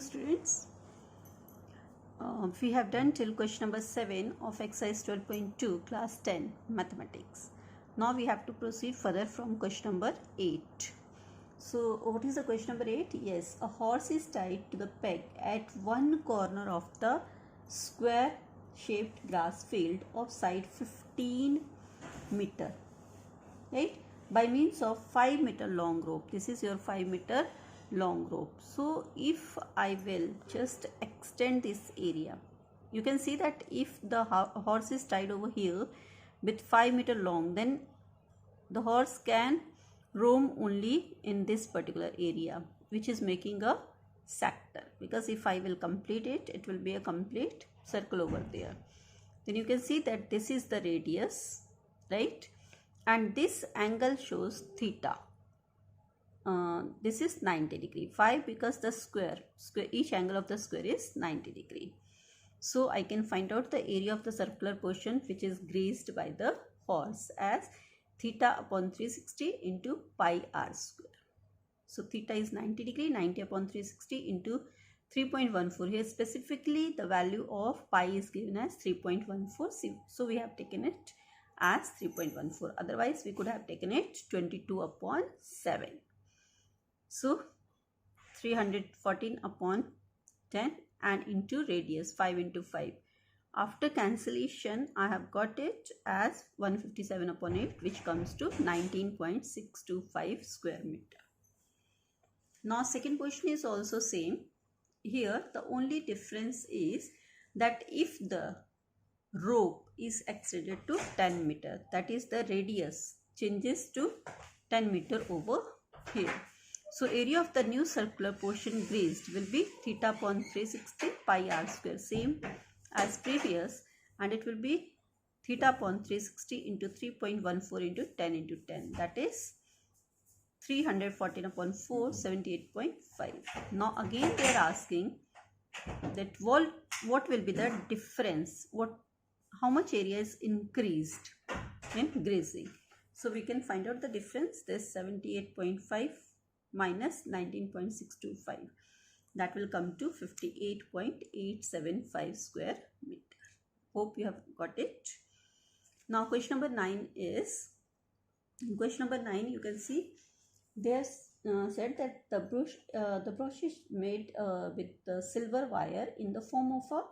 students. We have done till question number 7 of exercise 12.2 class 10 mathematics. Now we have to proceed further from question number 8. So what is the question number 8? Yes, a horse is tied to the peg at one corner of the square shaped grass field of side 15 meter, right, by means of 5 meter long rope. This is your 5 meter long rope. So if I will just extend this area, you can see that if the horse is tied over here with 5 meter long, then the horse can roam only in this particular area, which is making a sector, because if I will complete it, it will be a complete circle over there. Then you can see that this is the radius, right, and this angle shows theta. This is 90 degree. 5 because the square each angle of the square is 90 degree. So I can find out the area of the circular portion which is grazed by the horse as theta upon 360 into pi r square. So theta is 90 degree, 90 upon 360 into 3.14. Here specifically the value of pi is given as 3.14. So we have taken it as 3.14. Otherwise we could have taken it 22 upon 7. So 314 upon 10 and into radius 5 into 5. After cancellation, I have got it as 157 upon 8, which comes to 19.625 square meter. Now second question is also same. Here the only difference is that if the rope is extended to 10 meter, that is the radius changes to 10 meter over here. So area of the new circular portion grazed will be theta upon 360 pi r square, same as previous, and it will be theta upon 360 into 3.14 into 10 into 10, that is 314 upon 4, 78.5. Now again they are asking that what will be the difference, how much area is increased in grazing. So we can find out the difference. This 78.5 minus 19.625, that will come to 58.875 square meter. Hope you have got it. Now question number 9 is, in question number 9 you can see they have said that the brush is made with the silver wire in the form of a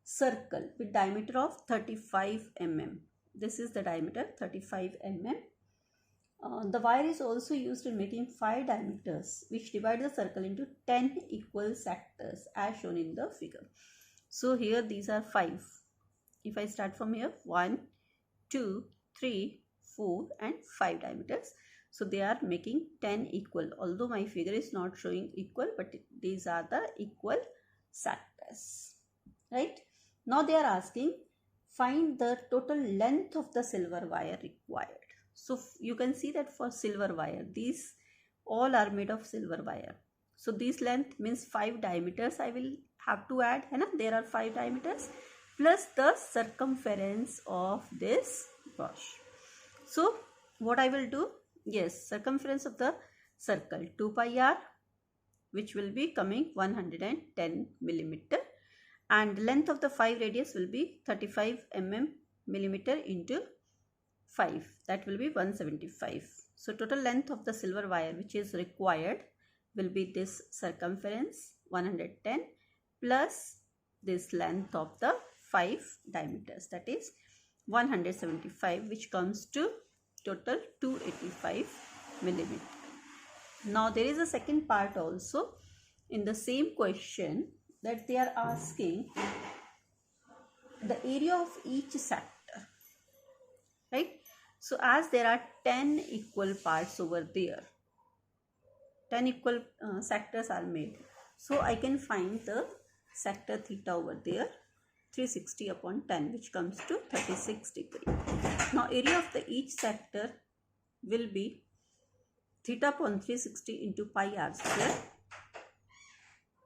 circle with diameter of 35 mm. This is the diameter, 35 mm. The wire is also used in making 5 diameters which divide the circle into 10 equal sectors as shown in the figure. So here these are 5. If I start from here, 1, 2, 3, 4 and 5 diameters. So they are making 10 equal, although my figure is not showing equal, but these are the equal sectors, right? Now they are asking find the total length of the silver wire required. So you can see that for silver wire, these all are made of silver wire. So this length means 5 diameters I will have to add, there are 5 diameters plus the circumference of this brush. So what I will do, yes, circumference of the circle 2 pi r, which will be coming 110 millimeter, and length of the 5 radius will be 35 millimeter into 5, that will be 175. So total length of the silver wire which is required will be this circumference 110 plus this length of the 5 diameters, that is 175, which comes to total 285 millimeter. Now there is a second part also in the same question, that they are asking the area of each sector, right? So as there are 10 equal parts over there, 10 equal sectors are made. So I can find the sector theta over there, 360 upon 10, which comes to 36 degree. Now area of the each sector will be theta upon 360 into pi r square,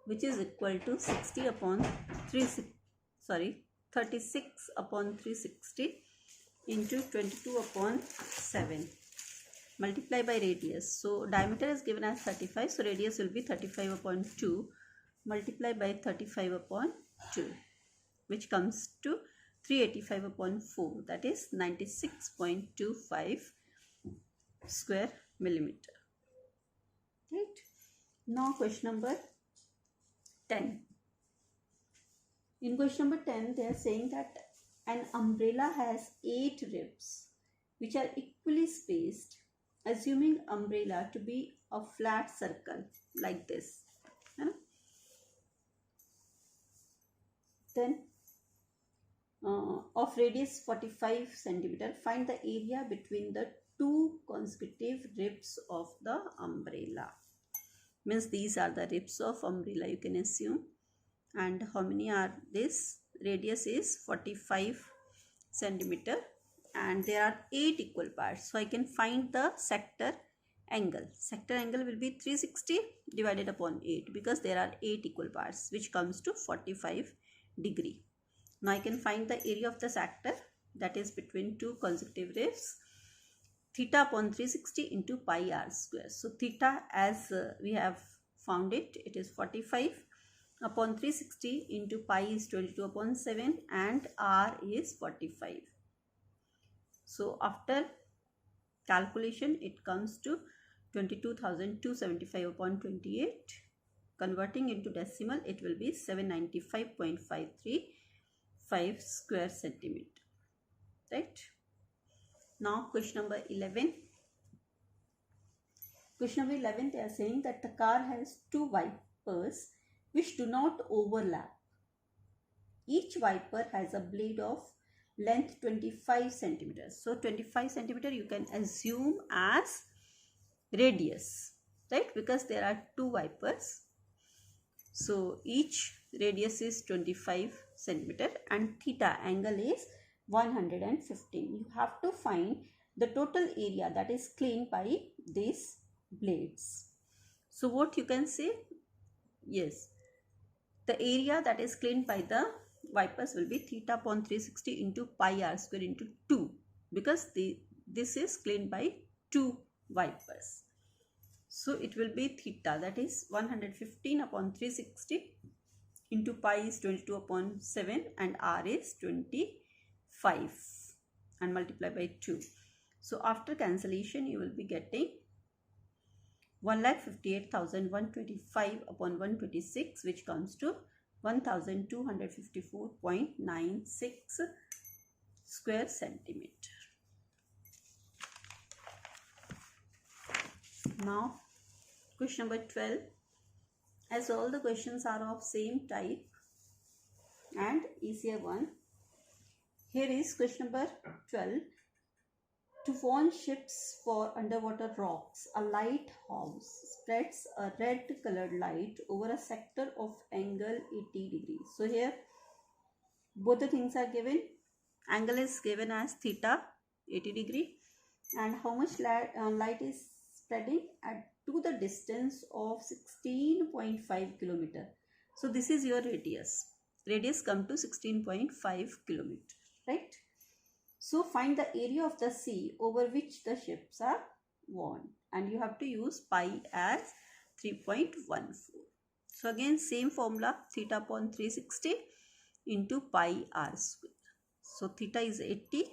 which is equal to 36 upon 360 into 22 upon 7 multiply by radius. So diameter is given as 35, so radius will be 35 upon 2 multiply by 35 upon 2, which comes to 385 upon 4, that is 96.25 square millimeter. Right. Now question number 10. In question number 10, they are saying that an umbrella has 8 ribs which are equally spaced, assuming umbrella to be a flat circle like this. Then of radius 45 centimeter, find the area between the two consecutive ribs of the umbrella. Means these are the ribs of umbrella, you can assume. And how many are this? Radius is 45 centimeter and there are 8 equal parts. So I can find the sector angle. Sector angle will be 360 divided upon 8 because there are 8 equal parts, which comes to 45 degree. Now I can find the area of the sector, that is between two consecutive ribs. Theta upon 360 into pi r square. So theta, as we have found it, it is 45 upon 360 into pi is 22 upon 7 and r is 45. So after calculation it comes to 22,275 upon 28. Converting into decimal, it will be 795.535 square centimeter. Right. Now question number 11. Question number 11, they are saying that the car has two wipers which do not overlap. Each wiper has a blade of length 25 centimeters. So 25 centimeter you can assume as radius, right? Because there are two wipers. So each radius is 25 centimeter and theta angle is 115. You have to find the total area that is cleaned by these blades. So what you can say? Yes, the area that is cleaned by the wipers will be theta upon 360 into pi r square into 2, because this is cleaned by two wipers. So it will be theta, that is 115 upon 360 into pi is 22 upon 7 and r is 25 and multiply by 2. So after cancellation you will be getting 1,58,125 upon 126, which comes to 1,254.96 square centimeter. Now question number 12. As all the questions are of same type and easier one, here is question number 12. To warn ships for underwater rocks, a lighthouse spreads a red colored light over a sector of angle 80 degrees. So here both the things are given. Angle is given as theta 80 degree and how much light is spreading to the distance of 16.5 kilometer. So this is your radius. Radius come to 16.5 kilometer, right? So find the area of the sea over which the ships are warned, and you have to use pi as 3.14. So again same formula, theta upon 360 into pi r square. So theta is 80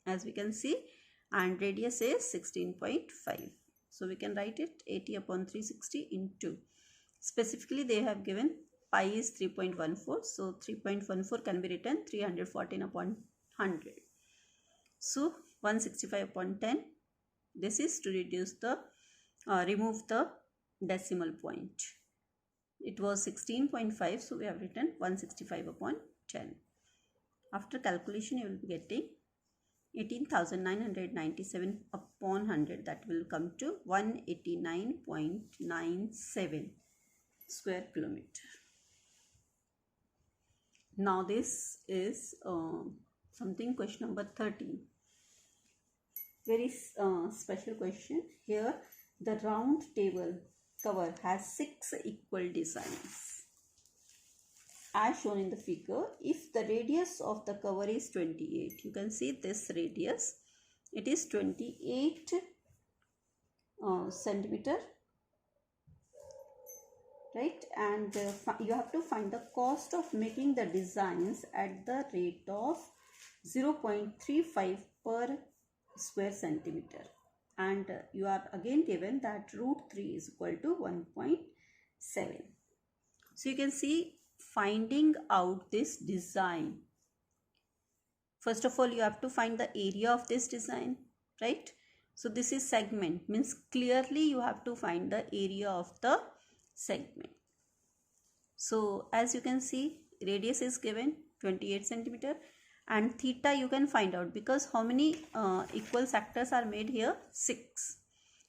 as we can see and radius is 16.5. So we can write it 80 upon 360 into, specifically they have given pi is 3.14. So 3.14 can be written 314 upon 100. So 165 upon 10, this is to reduce the, remove the decimal point. It was 16.5, so we have written 165 upon 10. After calculation you will be getting 18,997 upon 100, that will come to 189.97 square kilometer. Now this is something question number 13. Very special question. Here the round table cover has 6 equal designs as shown in the figure. If the radius of the cover is 28, you can see this radius, it is 28 centimeter right? And you have to find the cost of making the designs at the rate of 0.35 per square centimeter, and you are again given that root 3 is equal to 1.7. So you can see, finding out this design, first of all you have to find the area of this design, right? So this is segment, means clearly you have to find the area of the segment. So as you can see, radius is given 28 centimeter, and theta you can find out because how many equal sectors are made here? 6.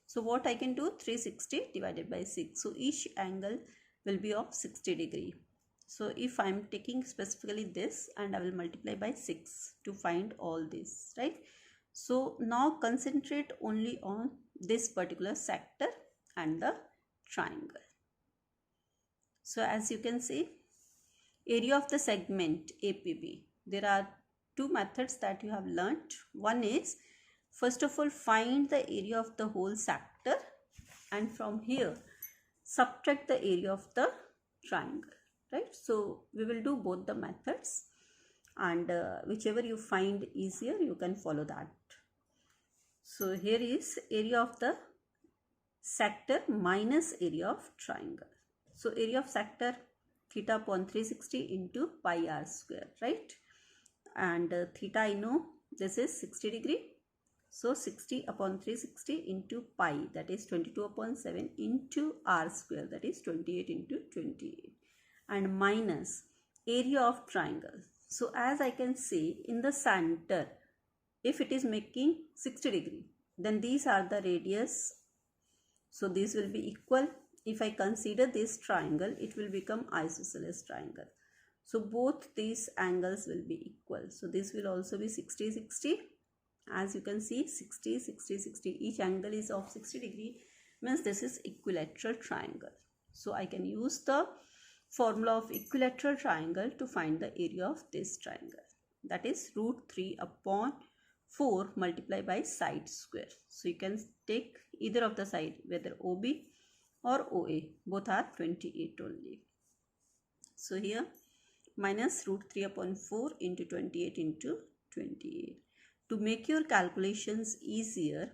So what I can do? 360 divided by 6. So each angle will be of 60 degree. So if I am taking specifically this, and I will multiply by 6 to find all this, right? So now concentrate only on this particular sector and the triangle. So as you can see, area of the segment APB, there are two methods that you have learnt. One is, first of all, find the area of the whole sector, and from here subtract the area of the triangle, right? So we will do both the methods, and whichever you find easier you can follow that. So here is area of the sector minus area of triangle. So area of sector, theta upon 360 into pi r square, right? And theta I know, this is 60 degree. So 60 upon 360 into pi, that is 22 upon 7 into r square, that is 28 into 28, and minus area of triangle. So as I can see, in the center, if it is making 60 degree, then these are the radius. So these will be equal. If I consider this triangle, it will become isosceles triangle. So both these angles will be equal. So this will also be 60, 60. As you can see, 60, 60, 60. Each angle is of 60 degree, means this is equilateral triangle. So I can use the formula of equilateral triangle to find the area of this triangle. That is root 3 upon 4 multiplied by side square. So you can take either of the side, whether OB or OA, both are 28 only. So here minus root 3 upon 4 into 28 into 28. To make your calculations easier,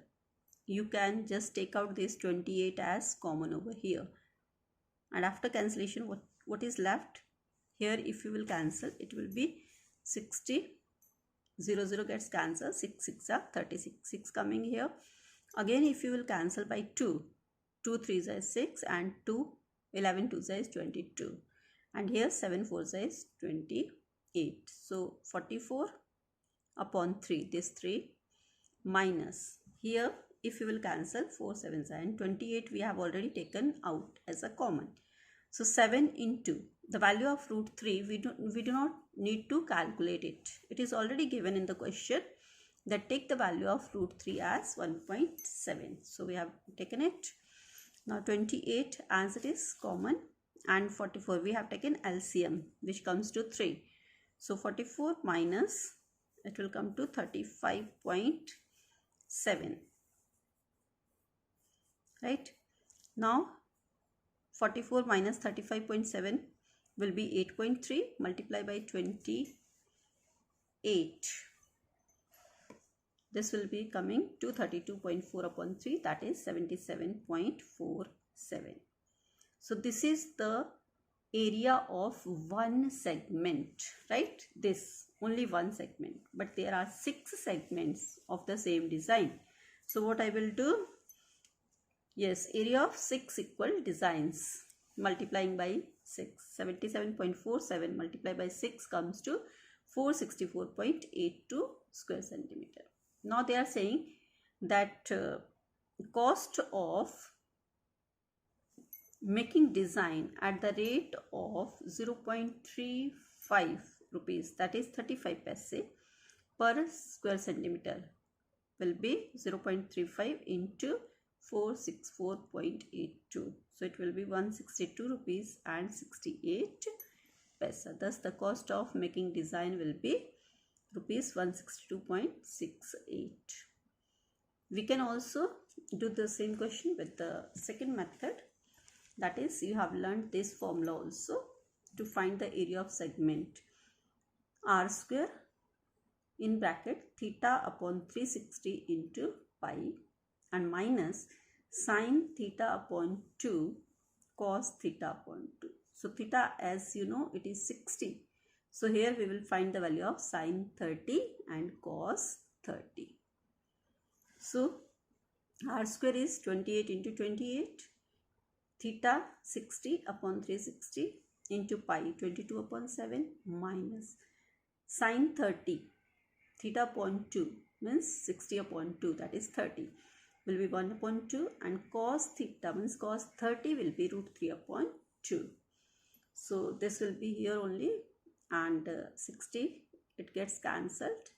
you can just take out this 28 as common over here, and after cancellation what is left here? If you will cancel, it will be 60, 0 gets cancelled, 6 6 are 36, 6 coming here. Again if you will cancel by 2, 2 3 is 6, and 2 11 2 is 22, and here 7 4 is 28. So 44 upon 3, this 3, minus here if you will cancel 4 7 and 28 we have already taken out as a common. So 7 into the value of root 3, we do not need to calculate it. It is already given in the question that take the value of root 3 as 1.7. So we have taken it. Now 28 as it is common, and 44 we have taken LCM, which comes to 3. So 44 minus, it will come to 35.7, right? Now 44 minus 35.7 will be 8.3 multiplied by 28. This will be coming to 32.4 upon 3, that is 77.47. So this is the area of one segment, right? This only one segment, but there are 6 segments of the same design. So what I will do? Yes, area of 6 equal designs, multiplying by 6. 77.47 multiplied by 6 comes to 464.82 square centimeter. Now they are saying that cost of making design at the rate of 0.35 rupees, that is 35 paise per square centimeter, will be 0.35 into 464.82. So it will be 162 rupees and 68 paise. Thus the cost of making design will be rupees 162.68. We can also do the same question with the second method. That is, you have learned this formula also to find the area of segment. R square in bracket theta upon 360 into pi and minus sine theta upon 2 cos theta upon 2. So theta, as you know, it is 60. So here we will find the value of sine 30 and cos 30. So R square is 28 into 28, theta 60 upon 360 into pi 22 upon 7 minus sine 30 theta upon 2 means 60 upon 2, that is 30, will be 1 upon 2, and cos theta means cos 30 will be root 3 upon 2. So this will be here only, and 60 it gets cancelled,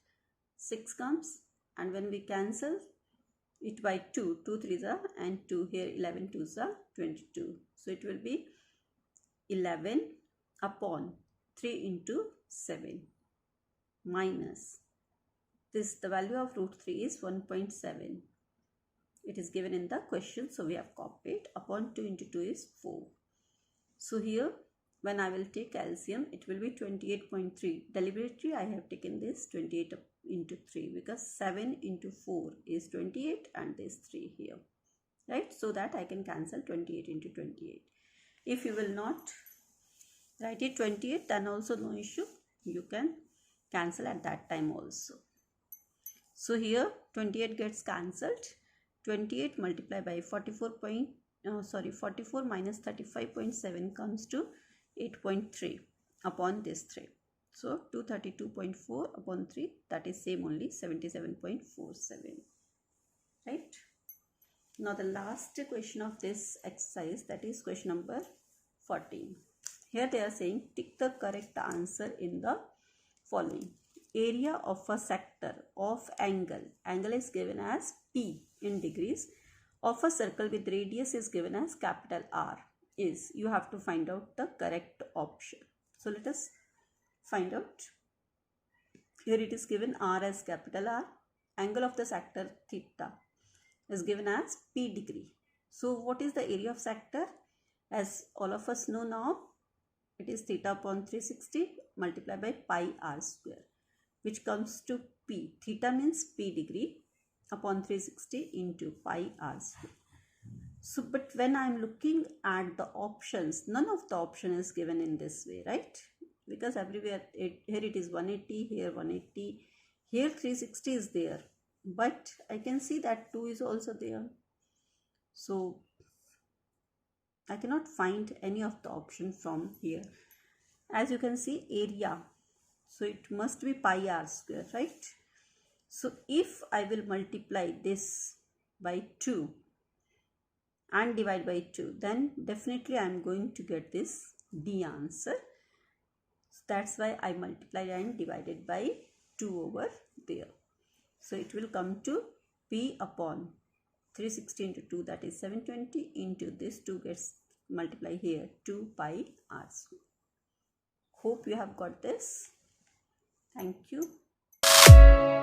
6 comes, and when we cancel it by 2, 2 3s are and 2 here, 11 2s are 22. So it will be 11 upon 3 into 7 minus this, the value of root 3 is 1.7. It is given in the question, so we have copied. Upon 2 into 2 is 4. So here when I will take LCM, it will be 28.3. Deliberately I have taken this 28 into 3 because 7 into 4 is 28 and this 3 here, right? So that I can cancel 28 into 28. If you will not write it 28, then also no issue. You can cancel at that time also. So here 28 gets cancelled. 28 multiplied by 44 minus 35.7 comes to 8.3 upon this 3. So 232.4 upon 3, that is same only 77.47. Right? Now the last question of this exercise, that is question number 14. Here they are saying tick the correct answer in the following. Area of a sector of angle is given as P in degrees, of a circle with radius is given as capital R, is, you have to find out the correct option. So let us find out. Here it is given R as capital R, angle of the sector theta is given as P degree. So what is the area of sector? As all of us know now, it is theta upon 360 multiplied by pi R square, which comes to P. Theta means P degree upon 360 into pi R square. So, but when I am looking at the options, none of the option is given in this way, right? Because everywhere, here it is 180, here 180, here 360 is there. But I can see that 2 is also there. So, I cannot find any of the option from here. As you can see, area. So it must be pi R square, right? So if I will multiply this by 2 and divide by 2, then definitely I am going to get this D answer. So that's why I multiplied and divided by 2 over there. So it will come to P upon 360 into 2, that is 720, into this 2 gets multiplied here, 2 pi R square. Hope you have got this. Thank you.